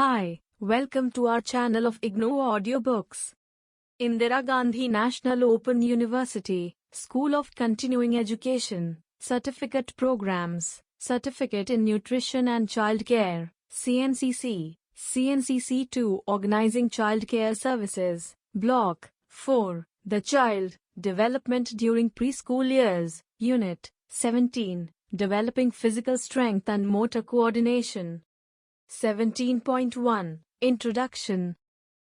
Hi, welcome to our channel of IGNOU Audiobooks. Indira Gandhi National Open University, School of Continuing Education, Certificate Programs, Certificate in Nutrition and Child Care, CNCC, CNCC-2 Organizing Child Care Services, Block 4, The Child, Development During Preschool Years, Unit-17, Developing Physical Strength and Motor Coordination. 17.1 Introduction.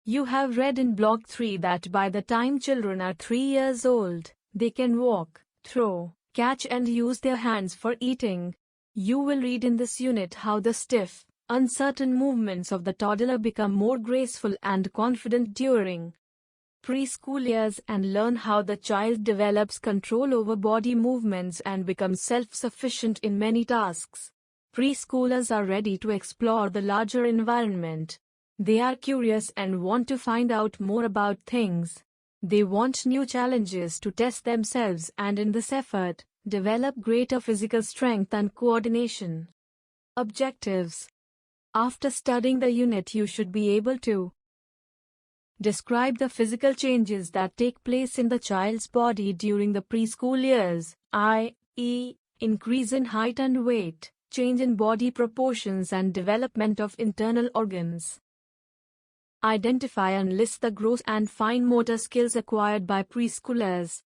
You have read in Block 3 that by the time children are 3 years old, they can walk, throw, catch and use their hands for eating. You will read in this unit how the stiff, uncertain movements of the toddler become more graceful and confident during preschool years and learn how the child develops control over body movements and becomes self-sufficient in many tasks. Preschoolers are ready to explore the larger environment. They are curious and want to find out more about things. They want new challenges to test themselves and in this effort, develop greater physical strength and coordination. Objectives. After studying the unit, you should be able to describe the physical changes that take place in the child's body during the preschool years, i.e., increase in height and weight, change in body proportions and development of internal organs. Identify and list the gross and fine motor skills acquired by preschoolers.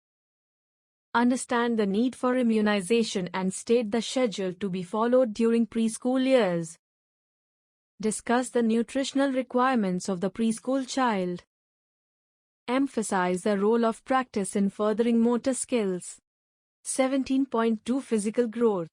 Understand the need for immunization and state the schedule to be followed during preschool years. Discuss the nutritional requirements of the preschool child. Emphasize the role of practice in furthering motor skills. 17.2 Physical growth.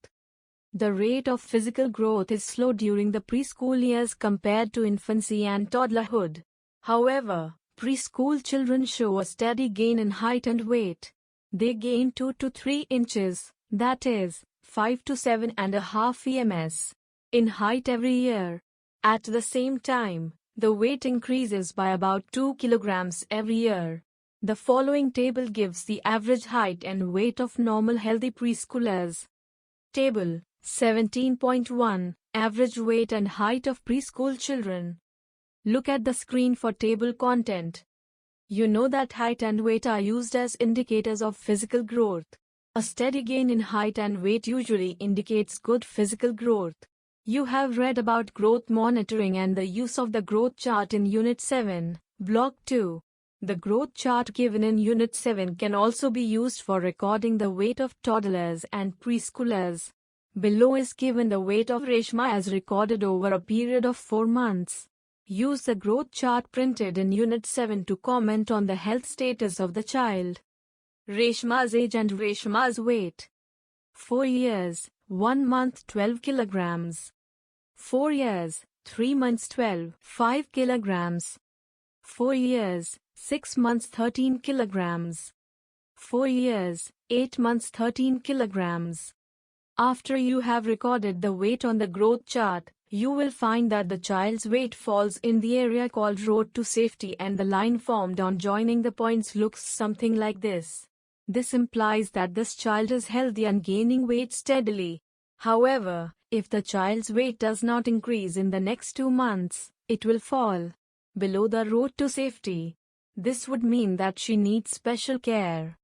The rate of physical growth is slow during the preschool years compared to infancy and toddlerhood. However, preschool children show a steady gain in height and weight. They gain 2 to 3 inches, that is, 5 to 7.5 ems, in height every year. At the same time, the weight increases by about 2 kilograms every year. The following table gives the average height and weight of normal healthy preschoolers. Table 17.1 Average weight and height of preschool children. Look at the screen for table content. You know that height and weight are used as indicators of physical growth. A steady gain in height and weight usually indicates good physical growth. You have read about growth monitoring and the use of the growth chart in Unit 7, Block 2. The growth chart given in Unit 7 can also be used for recording the weight of toddlers and preschoolers. Below is given the weight of Reshma as recorded over a period of 4 months. Use the growth chart printed in Unit 7 to comment on the health status of the child. Reshma's age and Reshma's weight. 4 years, 1 month 12 kilograms. 4 years, 3 months 5 kilograms. 4 years, 6 months 13 kilograms. 4 years, 8 months 13 kilograms. After you have recorded the weight on the growth chart, you will find that the child's weight falls in the area called road to safety and the line formed on joining the points looks something like this. This implies that this child is healthy and gaining weight steadily. However, if the child's weight does not increase in the next 2 months, it will fall below the road to safety. This would mean that she needs special care.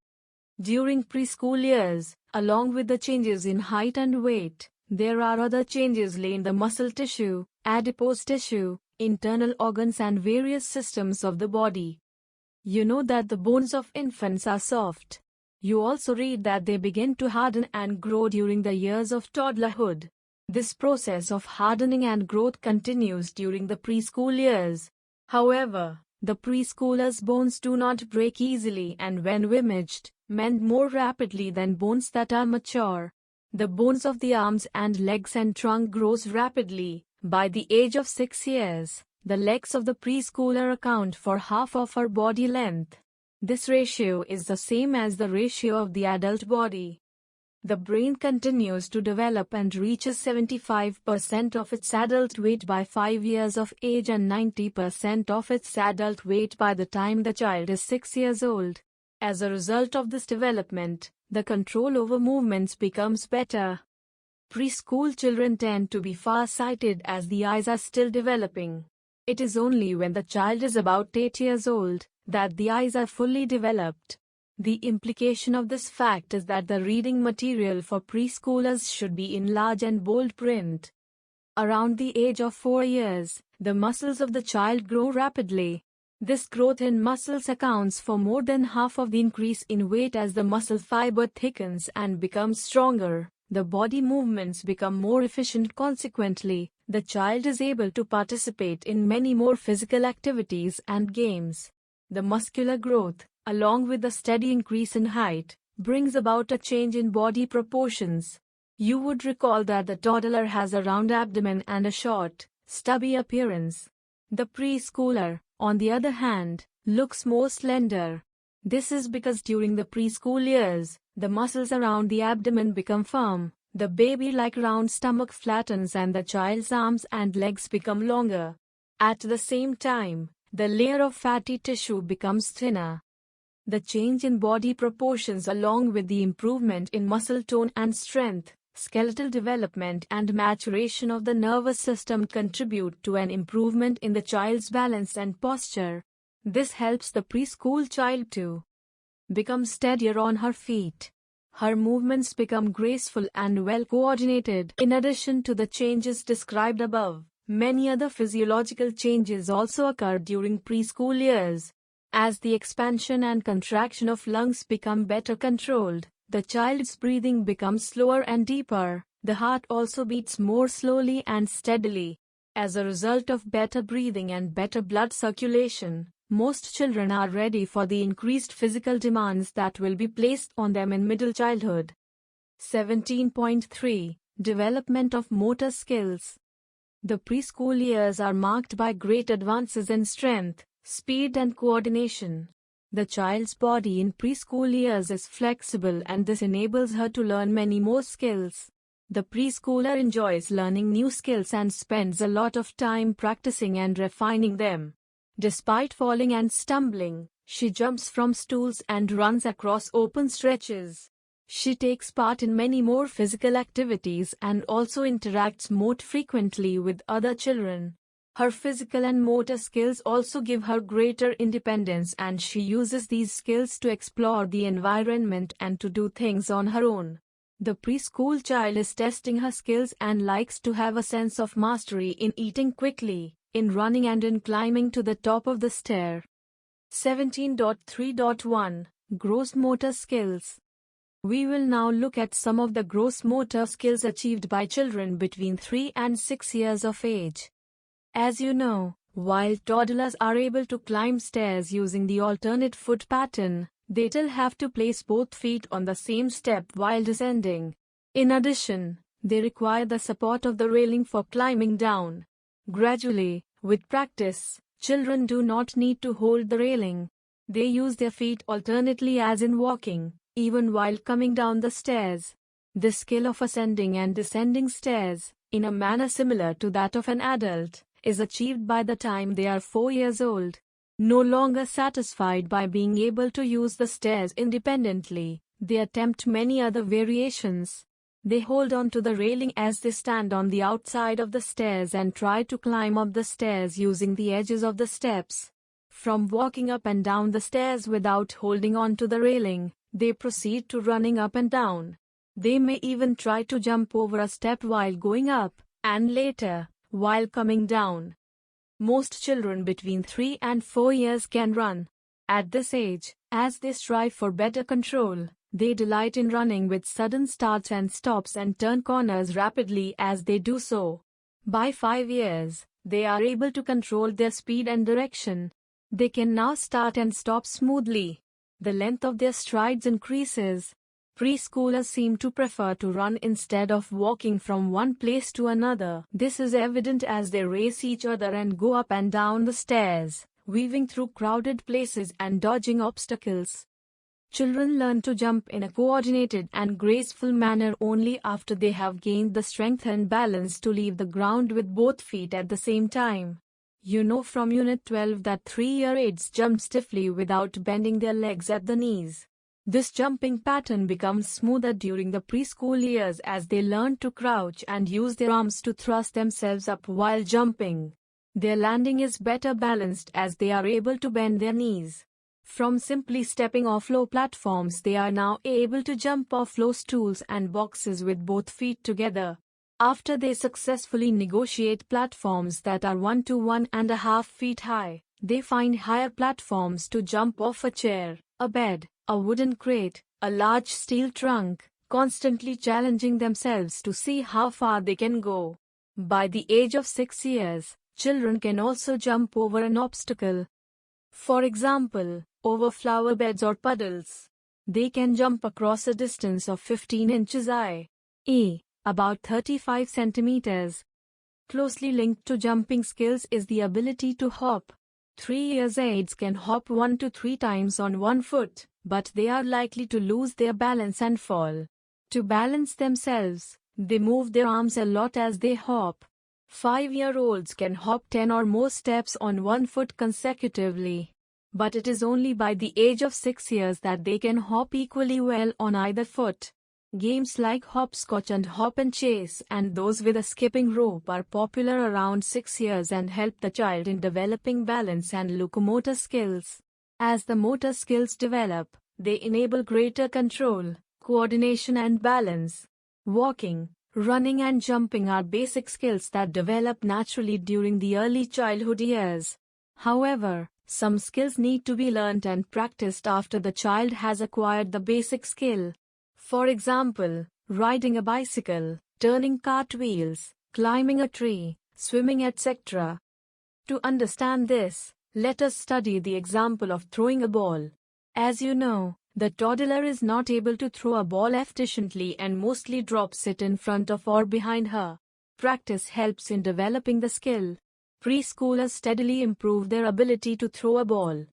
During preschool years, along with the changes in height and weight, there are other changes in the muscle tissue, adipose tissue, internal organs and various systems of the body. You know that the bones of infants are soft. You also read that they begin to harden and grow during the years of toddlerhood. This process of hardening and growth continues during the preschool years. However, the preschooler's bones do not break easily and when imaged, mend more rapidly than bones that are mature. The bones of the arms and legs and trunk grows rapidly. By the age of 6 years, the legs of the preschooler account for half of her body length. This ratio is the same as the ratio of the adult body. The brain continues to develop and reaches 75% of its adult weight by 5 years of age and 90% of its adult weight by the time the child is 6 years old. As a result of this development, the control over movements becomes better. Preschool children tend to be far-sighted as the eyes are still developing. It is only when the child is about 8 years old that the eyes are fully developed. The implication of this fact is that the reading material for preschoolers should be in large and bold print. Around the age of 4 years, the muscles of the child grow rapidly. This growth in muscles accounts for more than half of the increase in weight as the muscle fiber thickens and becomes stronger. The body movements become more efficient. Consequently, the child is able to participate in many more physical activities and games. The muscular growth, along with the steady increase in height, brings about a change in body proportions. You would recall that the toddler has a round abdomen and a short, stubby appearance. The preschooler, on the other hand, looks more slender. This is because during the preschool years, the muscles around the abdomen become firm, the baby-like round stomach flattens and the child's arms and legs become longer. At the same time, the layer of fatty tissue becomes thinner. The change in body proportions along with the improvement in muscle tone and strength, skeletal development and maturation of the nervous system contribute to an improvement in the child's balance and posture. This helps the preschool child to become steadier on her feet. Her movements become graceful and well coordinated. In addition to the changes described above, many other physiological changes also occur during preschool years. As the expansion and contraction of lungs become better controlled, the child's breathing becomes slower and deeper. The heart also beats more slowly and steadily. As a result of better breathing and better blood circulation, most children are ready for the increased physical demands that will be placed on them in middle childhood. 17.3 Development of motor skills. The preschool years are marked by great advances in strength, speed and coordination. The child's body in preschool years is flexible and this enables her to learn many more skills. The preschooler enjoys learning new skills and spends a lot of time practicing and refining them. Despite falling and stumbling, she jumps from stools and runs across open stretches. She takes part in many more physical activities and also interacts more frequently with other children. Her physical and motor skills also give her greater independence and she uses these skills to explore the environment and to do things on her own. The preschool child is testing her skills and likes to have a sense of mastery in eating quickly, in running and in climbing to the top of the stair. 17.3.1 Gross motor skills. We will now look at some of the gross motor skills achieved by children between 3 and 6 years of age. As you know, while toddlers are able to climb stairs using the alternate foot pattern, they still have to place both feet on the same step while descending. In addition, they require the support of the railing for climbing down. Gradually, with practice, children do not need to hold the railing. They use their feet alternately as in walking, even while coming down the stairs. The skill of ascending and descending stairs, in a manner similar to that of an adult, is achieved by the time they are 4 years old. No longer satisfied by being able to use the stairs independently, they attempt many other variations. They hold on to the railing as they stand on the outside of the stairs and try to climb up the stairs using the edges of the steps. From walking up and down the stairs without holding on to the railing, they proceed to running up and down. They may even try to jump over a step while going up, and later, while coming down. Most children between 3 and 4 years can run. At this age, as they strive for better control, they delight in running with sudden starts and stops and turn corners rapidly as they do so. By 5 years, they are able to control their speed and direction. They can now start and stop smoothly. The length of their strides increases. Preschoolers seem to prefer to run instead of walking from one place to another. This is evident as they race each other and go up and down the stairs, weaving through crowded places and dodging obstacles. Children learn to jump in a coordinated and graceful manner only after they have gained the strength and balance to leave the ground with both feet at the same time. You know from Unit 12 that 3-year-olds jump stiffly without bending their legs at the knees. This jumping pattern becomes smoother during the preschool years as they learn to crouch and use their arms to thrust themselves up while jumping. Their landing is better balanced as they are able to bend their knees. From simply stepping off low platforms, they are now able to jump off low stools and boxes with both feet together. After they successfully negotiate platforms that are 1 to 1.5 feet high, they find higher platforms to jump off: a chair, a bed, a wooden crate, a large steel trunk, constantly challenging themselves to see how far they can go. By the age of 6 years, children can also jump over an obstacle. For example, over flower beds or puddles. They can jump across a distance of 15 inches i.e., about 35 centimeters. Closely linked to jumping skills is the ability to hop. 3-year-olds can hop 1 to 3 times on one foot, but they are likely to lose their balance and fall. To balance themselves, they move their arms a lot as they hop. 5-year-olds can hop 10 or more steps on one foot consecutively. But it is only by the age of 6 years that they can hop equally well on either foot. Games like hopscotch and hop and chase and those with a skipping rope are popular around 6 years and help the child in developing balance and locomotor skills. As the motor skills develop, they enable greater control, coordination and balance. Walking, running and jumping are basic skills that develop naturally during the early childhood years. However, some skills need to be learned and practiced after the child has acquired the basic skill. For example, riding a bicycle, turning cartwheels, climbing a tree, swimming, etc. To understand this, let us study the example of throwing a ball. As you know, the toddler is not able to throw a ball efficiently and mostly drops it in front of or behind her. Practice helps in developing the skill. Preschoolers steadily improve their ability to throw a ball.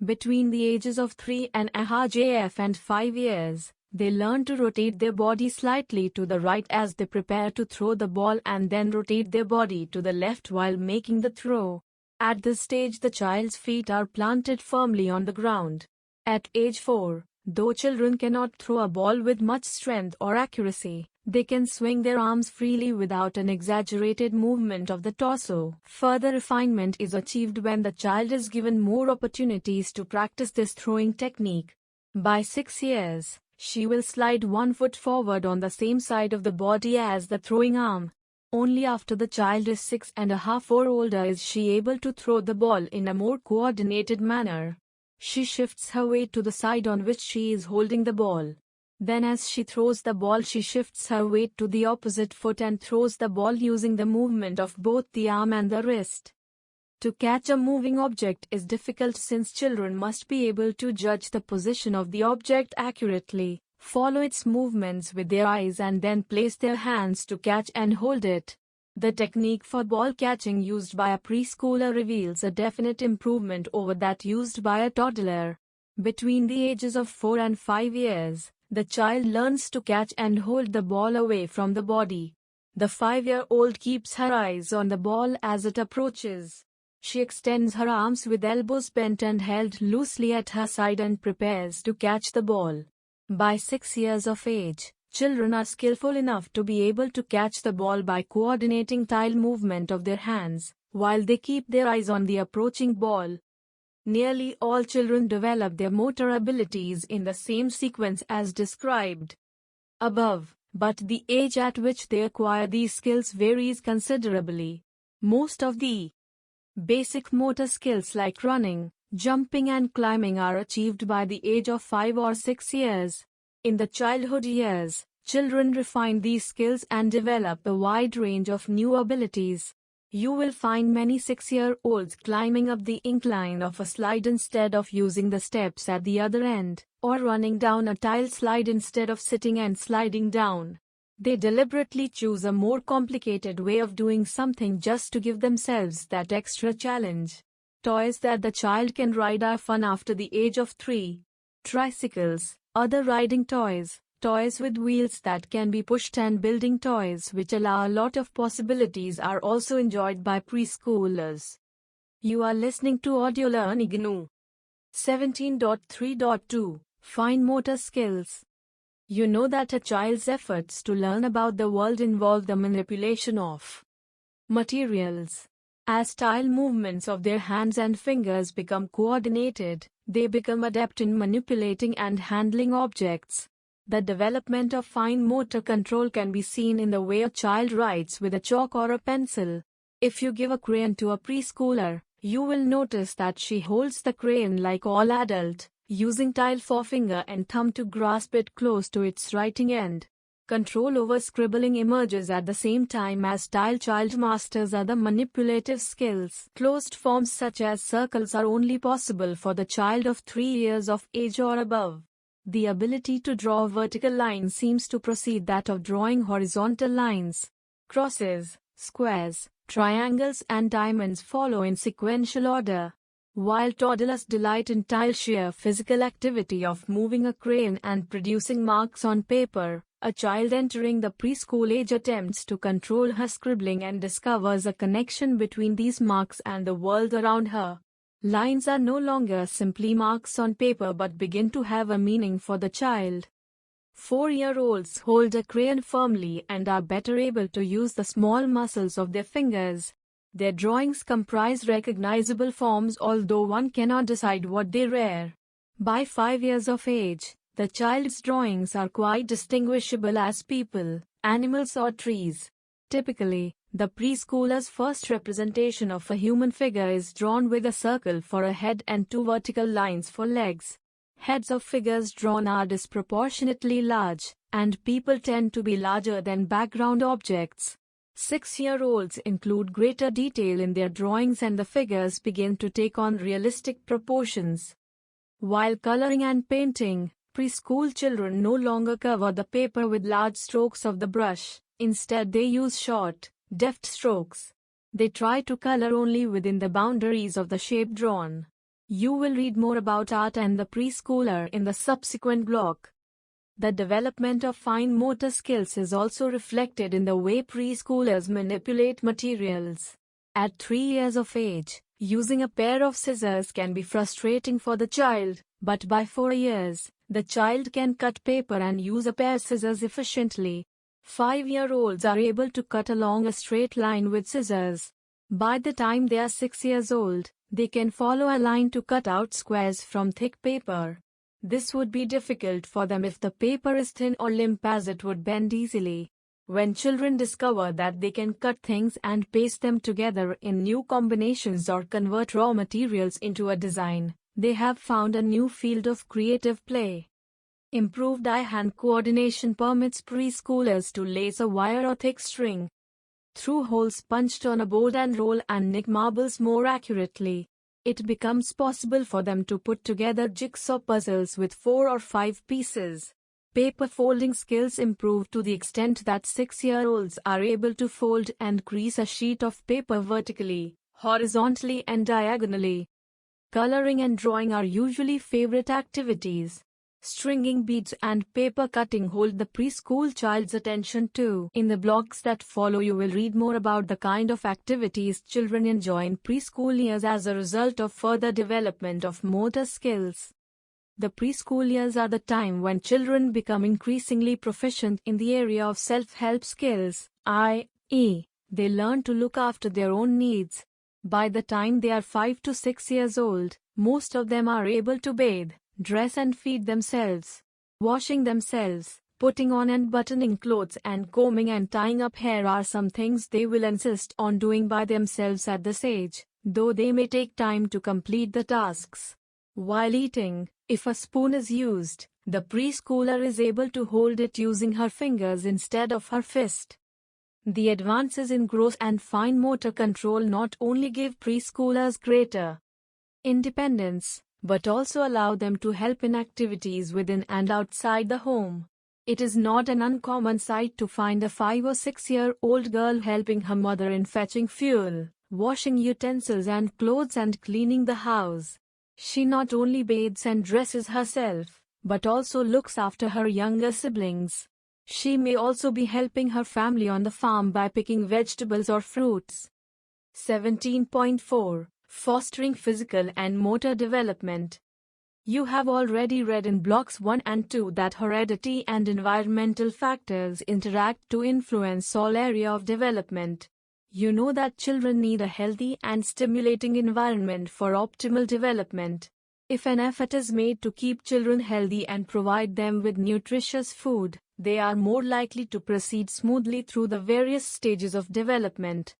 Between the ages of 3.5 and 5 years, they learn to rotate their body slightly to the right as they prepare to throw the ball and then rotate their body to the left while making the throw. At this stage, the child's feet are planted firmly on the ground. At age 4, though children cannot throw a ball with much strength or accuracy, they can swing their arms freely without an exaggerated movement of the torso. Further refinement is achieved when the child is given more opportunities to practice this throwing technique. By 6 years, she will slide one foot forward on the same side of the body as the throwing arm. Only after the child is 6.5 or older is she able to throw the ball in a more coordinated manner. She shifts her weight to the side on which she is holding the ball. Then as she throws the ball, she shifts her weight to the opposite foot and throws the ball using the movement of both the arm and the wrist. To catch a moving object is difficult since children must be able to judge the position of the object accurately, follow its movements with their eyes and then place their hands to catch and hold it. The technique for ball catching used by a preschooler reveals a definite improvement over that used by a toddler. Between the ages of 4 and 5 years, the child learns to catch and hold the ball away from the body. The 5-year-old keeps her eyes on the ball as it approaches. She extends her arms with elbows bent and held loosely at her side and prepares to catch the ball. By 6 years of age, children are skillful enough to be able to catch the ball by coordinating tile movement of their hands, while they keep their eyes on the approaching ball. Nearly all children develop their motor abilities in the same sequence as described above, but the age at which they acquire these skills varies considerably. Most of the basic motor skills like running, jumping and climbing are achieved by the age of 5 or 6 years. In the childhood years, children refine these skills and develop a wide range of new abilities. You will find many 6-year-olds climbing up the incline of a slide instead of using the steps at the other end, or running down a tile slide instead of sitting and sliding down. They deliberately choose a more complicated way of doing something just to give themselves that extra challenge. Toys that the child can ride are fun after the age of 3. Tricycles, other riding toys, toys with wheels that can be pushed and building toys which allow a lot of possibilities are also enjoyed by preschoolers. You are listening to Audio Learn IGNOU 17.3.2 Fine motor skills. You know that a child's efforts to learn about the world involve the manipulation of materials. As tile movements of their hands and fingers become coordinated, they become adept in manipulating and handling objects. The development of fine motor control can be seen in the way a child writes with a chalk or a pencil. If you give a crayon to a preschooler, you will notice that she holds the crayon like all adult, using tile forefinger and thumb to grasp it close to its writing end. Control over scribbling emerges at the same time as tile child masters other manipulative skills. Closed forms such as circles are only possible for the child of 3 years of age or above. The ability to draw a vertical line seems to precede that of drawing horizontal lines. Crosses, squares, triangles and diamonds follow in sequential order. While toddlers delight in tile sheer physical activity of moving a crayon and producing marks on paper, a child entering the preschool age attempts to control her scribbling and discovers a connection between these marks and the world around her. Lines are no longer simply marks on paper but begin to have a meaning for the child. 4-year-olds hold a crayon firmly and are better able to use the small muscles of their fingers. Their drawings comprise recognizable forms, although one cannot decide what they are. By 5 years of age, the child's drawings are quite distinguishable as people, animals or trees. Typically, the preschooler's first representation of a human figure is drawn with a circle for a head and 2 vertical lines for legs. Heads of figures drawn are disproportionately large, and people tend to be larger than background objects. 6-year-olds include greater detail in their drawings and the figures begin to take on realistic proportions. While coloring and painting, preschool children no longer cover the paper with large strokes of the brush. Instead, they use short, deft strokes. They try to color only within the boundaries of the shape drawn. You will read more about art and the preschooler in the subsequent block. The development of fine motor skills is also reflected in the way preschoolers manipulate materials. At 3 years of age, using a pair of scissors can be frustrating for the child, but by 4 years, the child can cut paper and use a pair of scissors efficiently. 5-year-olds are able to cut along a straight line with scissors. By the time they are 6 years old, they can follow a line to cut out squares from thick paper. This would be difficult for them if the paper is thin or limp, as it would bend easily. When children discover that they can cut things and paste them together in new combinations or convert raw materials into a design, they have found a new field of creative play. Improved eye-hand coordination permits preschoolers to lace a wire or thick string through holes punched on a board and roll and nick marbles more accurately. It becomes possible for them to put together jigsaw puzzles with 4 or 5 pieces. Paper folding skills improve to the extent that 6-year-olds are able to fold and crease a sheet of paper vertically, horizontally and diagonally. Coloring and drawing are usually favorite activities. Stringing beads and paper cutting hold the preschool child's attention too. In the blocks that follow, you will read more about the kind of activities children enjoy in preschool years as a result of further development of motor skills. The preschool years are the time when children become increasingly proficient in the area of self-help skills, i.e., they learn to look after their own needs. By the time they are 5 to 6 years old, most of them are able to bathe, dress and feed themselves. Washing themselves, putting on and buttoning clothes and combing and tying up hair are some things they will insist on doing by themselves at this age, though they may take time to complete the tasks. While eating, if a spoon is used, the preschooler is able to hold it using her fingers instead of her fist. The advances in gross and fine motor control not only give preschoolers greater independence, but also allow them to help in activities within and outside the home. It is not an uncommon sight to find a 5 or 6-year-old girl helping her mother in fetching fuel, washing utensils and clothes and cleaning the house. She not only bathes and dresses herself, but also looks after her younger siblings. She may also be helping her family on the farm by picking vegetables or fruits. 17.4. Fostering physical and motor development. You have already read in blocks 1 and 2 that heredity and environmental factors interact to influence all area of development. You know that children need a healthy and stimulating environment for optimal development. If an effort is made to keep children healthy and provide them with nutritious food, they are more likely to proceed smoothly through the various stages of development.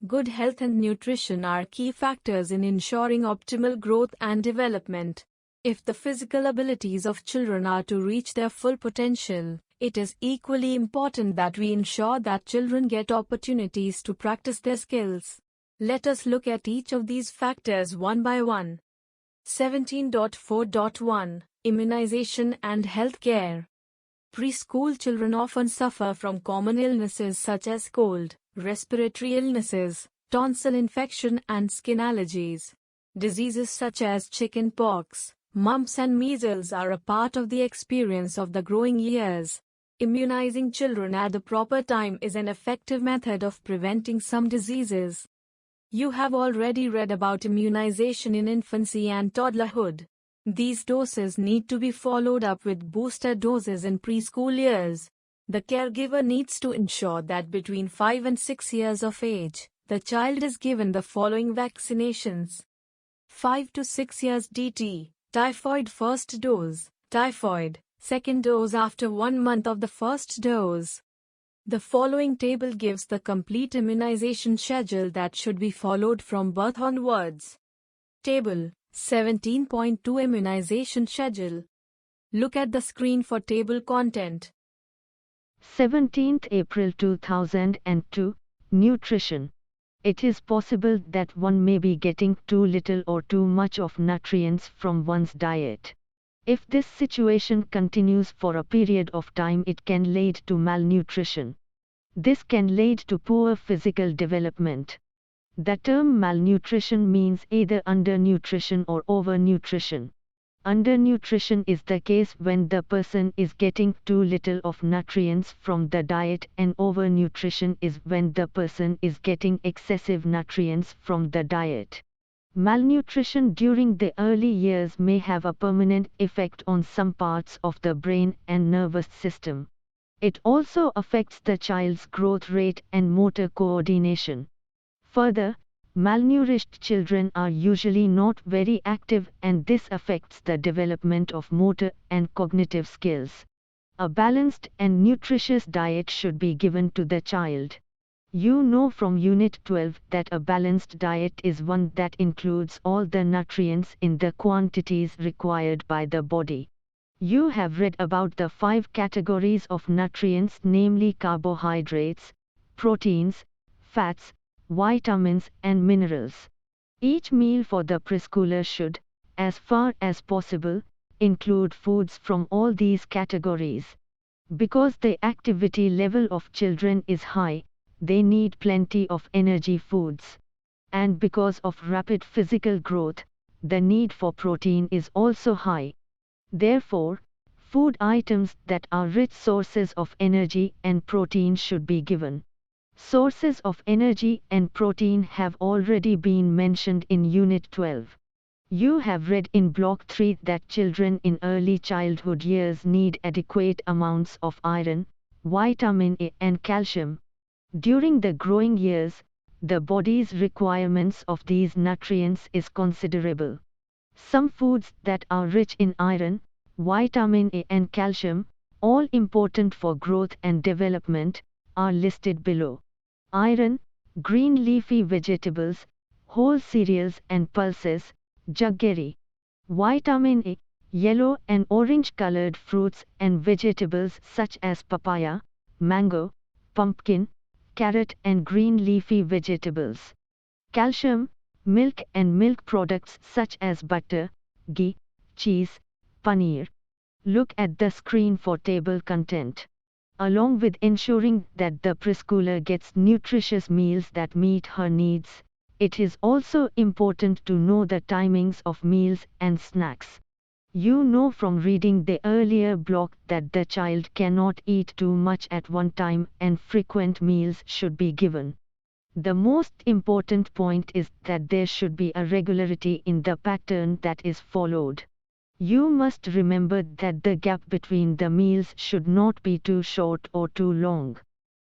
Good health and nutrition are key factors in ensuring optimal growth and development. If the physical abilities of children are to reach their full potential, it is equally important that we ensure that children get opportunities to practice their skills. Let us look at each of these factors one by one. 17.4.1 Immunization and Health Care. Preschool children often suffer from common illnesses such as cold, respiratory illnesses, tonsil infection and skin allergies. Diseases such as chicken pox, mumps and measles are a part of the experience of the growing years. Immunizing children at the proper time is an effective method of preventing some diseases. You have already read about immunization in infancy and toddlerhood. These doses need to be followed up with booster doses in preschool years. The caregiver needs to ensure that between 5 and 6 years of age, the child is given the following vaccinations. 5 to 6 years DT, typhoid first dose, typhoid, second dose after 1 month of the first dose. The following table gives the complete immunization schedule that should be followed from birth onwards. Table 17.2 Immunization Schedule. Look at the screen for table content. 17th April 2002, Nutrition. It is possible that one may be getting too little or too much of nutrients from one's diet. If this situation continues for a period of time, it can lead to malnutrition. This can lead to poor physical development. The term malnutrition means either undernutrition or overnutrition. Undernutrition is the case when the person is getting too little of nutrients from the diet, and overnutrition is when the person is getting excessive nutrients from the diet. Malnutrition during the early years may have a permanent effect on some parts of the brain and nervous system. It also affects the child's growth rate and motor coordination. Further, malnourished children are usually not very active, and this affects the development of motor and cognitive skills. A balanced and nutritious diet should be given to the child. You know from Unit 12 that a balanced diet is one that includes all the nutrients in the quantities required by the body. You have read about the 5 categories of nutrients, namely carbohydrates, proteins, fats, vitamins and minerals. Each meal for the preschooler should, as far as possible, include foods from all these categories. Because the activity level of children is high, they need plenty of energy foods. And because of rapid physical growth, the need for protein is also high. Therefore, food items that are rich sources of energy and protein should be given. Sources of energy and protein have already been mentioned in Unit 12. You have read in Block 3 that children in early childhood years need adequate amounts of iron, vitamin A and calcium. During the growing years, the body's requirements of these nutrients is considerable. Some foods that are rich in iron, vitamin A and calcium, all important for growth and development, are listed below. Iron, green leafy vegetables, whole cereals and pulses, jaggery. Vitamin A, yellow and orange colored fruits and vegetables such as papaya, mango, pumpkin, carrot and green leafy vegetables. Calcium, milk and milk products such as butter, ghee, cheese, paneer. Look at the screen for table content. Along with ensuring that the preschooler gets nutritious meals that meet her needs, it is also important to know the timings of meals and snacks. You know from reading the earlier block that the child cannot eat too much at one time and frequent meals should be given. The most important point is that there should be a regularity in the pattern that is followed. You must remember that the gap between the meals should not be too short or too long.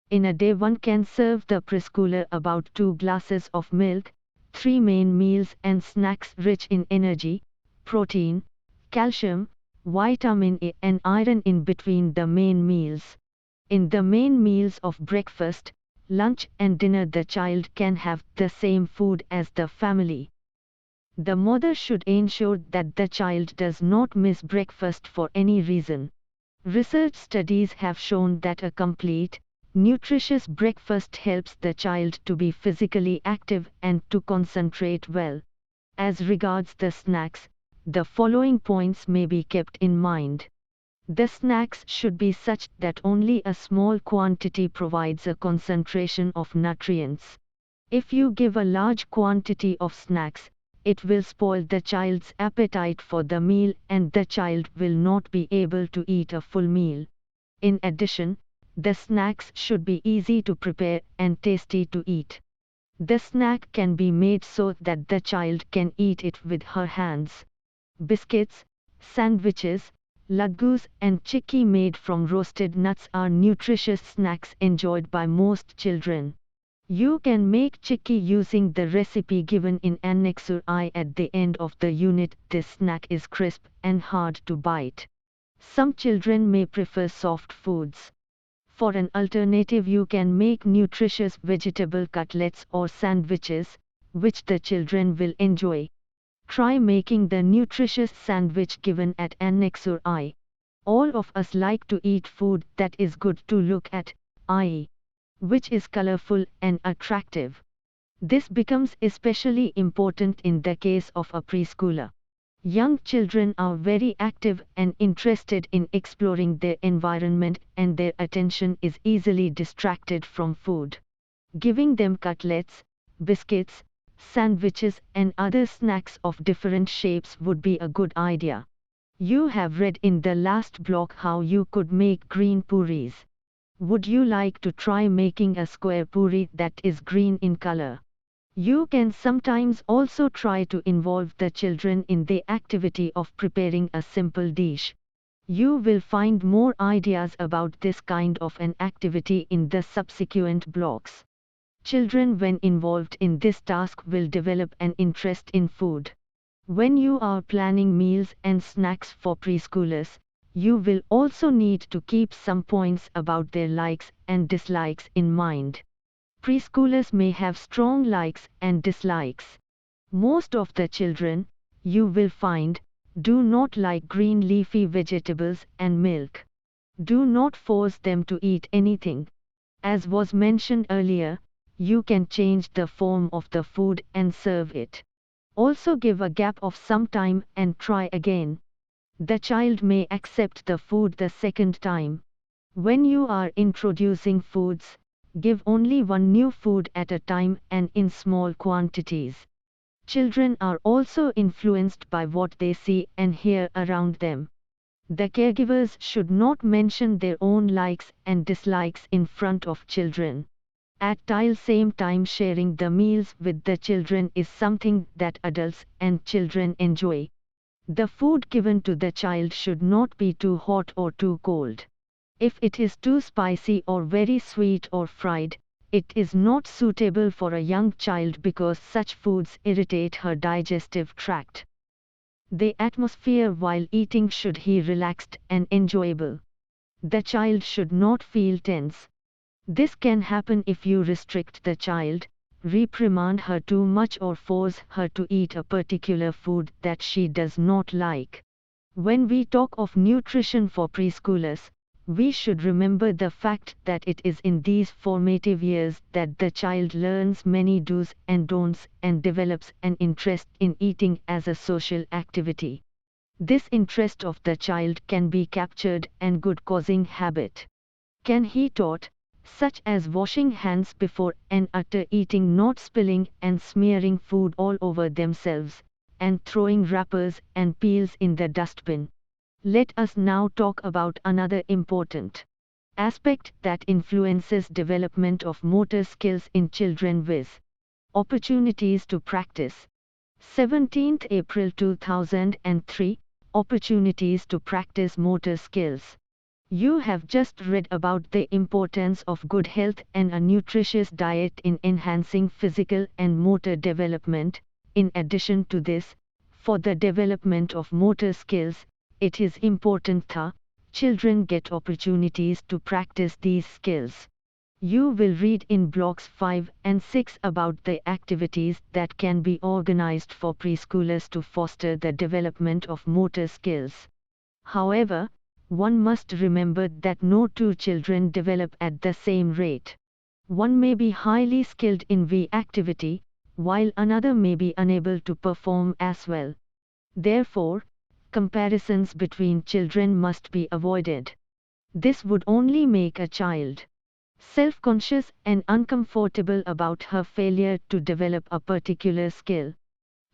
In a day one can serve the preschooler about 2 glasses of milk, 3 main meals and snacks rich in energy, protein, calcium, vitamin A and iron in between the main meals. In the main meals of breakfast, lunch and dinner the child can have the same food as the family. The mother should ensure that the child does not miss breakfast for any reason. Research studies have shown that a complete, nutritious breakfast helps the child to be physically active and to concentrate well. As regards the snacks, the following points may be kept in mind. The snacks should be such that only a small quantity provides a concentration of nutrients. If you give a large quantity of snacks, it will spoil the child's appetite for the meal and the child will not be able to eat a full meal. In addition, the snacks should be easy to prepare and tasty to eat. The snack can be made so that the child can eat it with her hands. Biscuits, sandwiches, laddus and chikki made from roasted nuts are nutritious snacks enjoyed by most children. You can make chikki using the recipe given in Annex I at the end of the unit. This snack is crisp and hard to bite. Some children may prefer soft foods. For an alternative you can make nutritious vegetable cutlets or sandwiches, which the children will enjoy. Try making the nutritious sandwich given at Annex I. All of us like to eat food that is good to look at, i.e., which is colorful and attractive. This becomes especially important in the case of a preschooler. Young children are very active and interested in exploring their environment and their attention is easily distracted from food. Giving them cutlets, biscuits, sandwiches and other snacks of different shapes would be a good idea. You have read in the last block how you could make green puris. Would you like to try making a square puri that is green in color? You can sometimes also try to involve the children in the activity of preparing a simple dish. You will find more ideas about this kind of an activity in the subsequent blocks. Children when involved in this task will develop an interest in food. When you are planning meals and snacks for preschoolers, you will also need to keep some points about their likes and dislikes in mind. Preschoolers may have strong likes and dislikes. Most of the children, you will find, do not like green leafy vegetables and milk. Do not force them to eat anything. As was mentioned earlier, you can change the form of the food and serve it. Also give a gap of some time and try again. The child may accept the food the second time. When you are introducing foods, give only one new food at a time and in small quantities. Children are also influenced by what they see and hear around them. The caregivers should not mention their own likes and dislikes in front of children. At the same time, sharing the meals with the children is something that adults and children enjoy. The food given to the child should not be too hot or too cold. If it is too spicy or very sweet or fried, it is not suitable for a young child because such foods irritate her digestive tract. The atmosphere while eating should be relaxed and enjoyable. The child should not feel tense. This can happen if you restrict the child, reprimand her too much or force her to eat a particular food that she does not like. When we talk of nutrition for preschoolers, we should remember the fact that it is in these formative years that the child learns many do's and don'ts and develops an interest in eating as a social activity. This interest of the child can be captured and good causing habit can be taught, such as washing hands before and after eating, not spilling and smearing food all over themselves, and throwing wrappers and peels in the dustbin. Let us now talk about another important aspect that influences development of motor skills in children with opportunities to practice. 17th April 2003, opportunities to practice motor skills. You have just read about the importance of good health and a nutritious diet in enhancing physical and motor development. In addition to this, for the development of motor skills, it is important that children get opportunities to practice these skills. You will read in blocks 5 and 6 about the activities that can be organized for preschoolers to foster the development of motor skills. However, one must remember that no two children develop at the same rate. One may be highly skilled in one activity, while another may be unable to perform as well. Therefore, comparisons between children must be avoided. This would only make a child self-conscious and uncomfortable about her failure to develop a particular skill.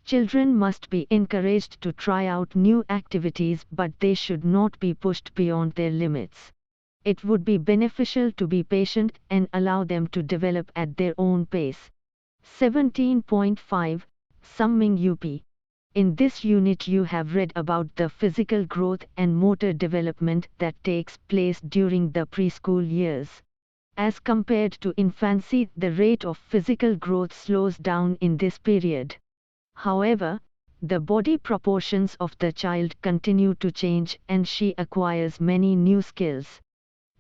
Children must be encouraged to try out new activities, but they should not be pushed beyond their limits. It would be beneficial to be patient and allow them to develop at their own pace. 17.5 Summing UP. In this unit you have read about the physical growth and motor development that takes place during the preschool years. As compared to infancy, the rate of physical growth slows down in this period. However, the body proportions of the child continue to change and she acquires many new skills.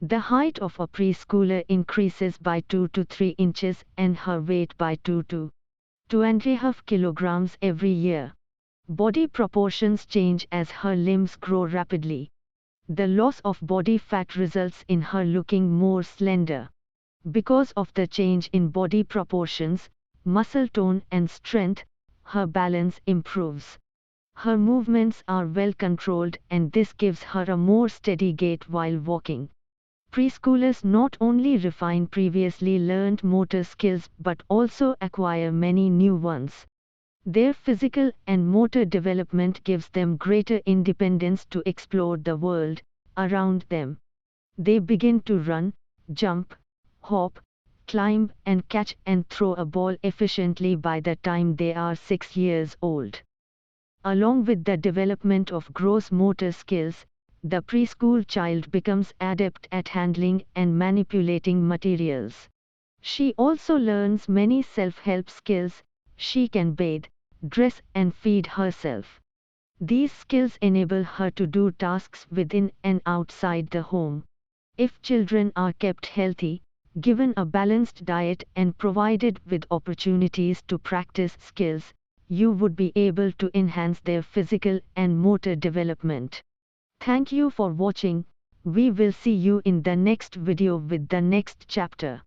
The height of a preschooler increases by 2 to 3 inches and her weight by 2 to 2.5 kilograms every year. Body proportions change as her limbs grow rapidly. The loss of body fat results in her looking more slender. Because of the change in body proportions, muscle tone and strength, her balance improves. Her movements are well controlled and this gives her a more steady gait while walking. Preschoolers not only refine previously learned motor skills but also acquire many new ones. Their physical and motor development gives them greater independence to explore the world around them. They begin to run, jump, hop, climb and catch and throw a ball efficiently by the time they are 6 years old. Along with the development of gross motor skills, the preschool child becomes adept at handling and manipulating materials. She also learns many self-help skills. She can bathe, dress and feed herself. These skills enable her to do tasks within and outside the home. If children are kept healthy, given a balanced diet and provided with opportunities to practice skills, you would be able to enhance their physical and motor development. Thank you for watching. We will see you in the next video with the next chapter.